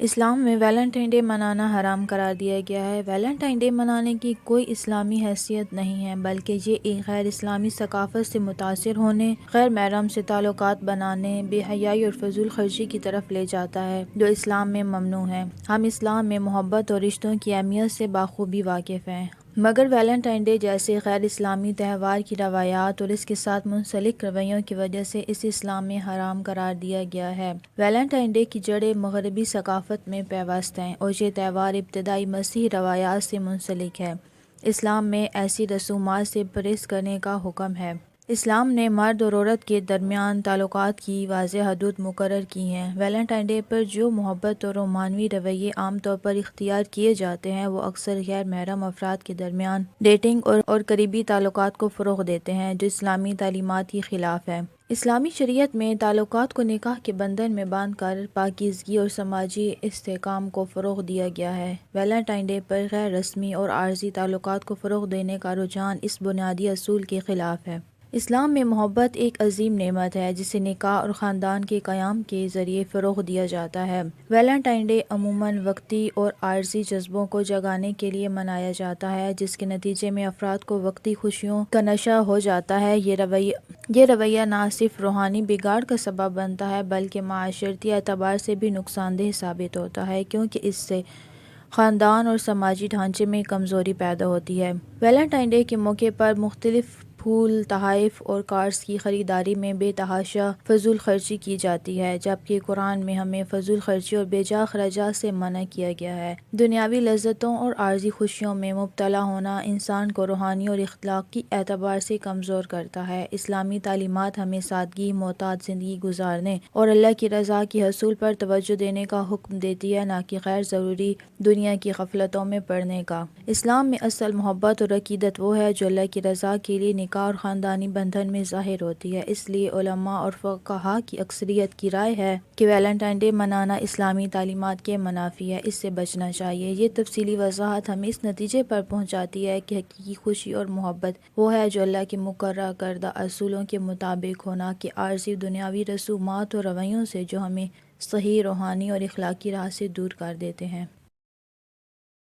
اسلام میں Valentine day منانا حرام قرار دیا گیا ہے۔ ویلنٹائن ڈے منانے کی کوئی اسلامی حیثیت نہیں ہے، بلکہ یہ ایک غیر اسلامی ثقافت سے متاثر ہونے، غیر محرم سے تعلقات بنانے، بے حیائی اور فضول خرچی کی طرف لے جاتا ہے، جو اسلام میں ممنوع ہے۔ ہم اسلام میں محبت اور رشتوں کی اہمیت سے بخوبی واقف ہیں، مگر ویلنٹائن ڈے جیسے غیر اسلامی تہوار کی روایات اور اس کے ساتھ منسلک رویوں کی وجہ سے اسے اسلام میں حرام قرار دیا گیا ہے۔ ویلنٹائن ڈے کی جڑیں مغربی ثقافت میں پیوست ہیں اور یہ تہوار ابتدائی مسیحی روایات سے منسلک ہے۔ اسلام میں ایسی رسومات سے پرہیز کرنے کا حکم ہے۔ اسلام نے مرد اور عورت کے درمیان تعلقات کی واضح حدود مقرر کی ہیں۔ ویلنٹائن ڈے پر جو محبت اور رومانوی رویے عام طور پر اختیار کیے جاتے ہیں، وہ اکثر غیر محرم افراد کے درمیان ڈیٹنگ اور قریبی تعلقات کو فروغ دیتے ہیں، جو اسلامی تعلیمات کے خلاف ہے۔ اسلامی شریعت میں تعلقات کو نکاح کے بندھن میں باندھ کر پاکیزگی اور سماجی استحکام کو فروغ دیا گیا ہے۔ ویلنٹائن ڈے پر غیر رسمی اور عارضی تعلقات کو فروغ دینے کا رجحان اس بنیادی اصول کے خلاف ہے۔ اسلام میں محبت ایک عظیم نعمت ہے، جسے نکاح اور خاندان کے قیام کے ذریعے فروغ دیا جاتا ہے۔ ویلنٹائن ڈے عموماً وقتی اور عارضی جذبوں کو جگانے کے لیے منایا جاتا ہے، جس کے نتیجے میں افراد کو وقتی خوشیوں کا نشہ ہو جاتا ہے۔ یہ رویہ نہ صرف روحانی بگاڑ کا سبب بنتا ہے، بلکہ معاشرتی اعتبار سے بھی نقصان دہ ثابت ہوتا ہے، کیونکہ اس سے خاندان اور سماجی ڈھانچے میں کمزوری پیدا ہوتی ہے۔ ویلنٹائن ڈے کے موقع پر مختلف پھول، تحائف اور کارڈز کی خریداری میں بے تحاشا فضول خرچی کی جاتی ہے، جبکہ قرآن میں ہمیں فضول خرچی اور بے جا اخراجات سے منع کیا گیا ہے۔ دنیاوی لذتوں اور عارضی خوشیوں میں مبتلا ہونا انسان کو روحانی اور اخلاقی اعتبار سے کمزور کرتا ہے۔ اسلامی تعلیمات ہمیں سادگی، معتاد زندگی گزارنے اور اللہ کی رضا کے حصول پر توجہ دینے کا حکم دیتی ہے، نہ کہ غیر ضروری دنیا کی غفلتوں میں پڑنے کا۔ اسلام میں اصل محبت اور عقیدت وہ ہے جو اللہ کی رضا کے لیے نکاح اور خاندانی بندھن میں ظاہر ہوتی ہے۔ اس لیے علماء اور فقہاء کی اکثریت کی رائے ہے کہ ویلنٹائن ڈے منانا اسلامی تعلیمات کے منافی ہے، اس سے بچنا چاہیے۔ یہ تفصیلی وضاحت ہمیں اس نتیجے پر پہنچاتی ہے کہ حقیقی خوشی اور محبت وہ ہے جو اللہ کے مقررہ کردہ اصولوں کے مطابق ہو، نہ کہ عارضی دنیاوی رسومات اور رویوں سے جو ہمیں صحیح روحانی اور اخلاقی راہ سے دور کر دیتے ہیں۔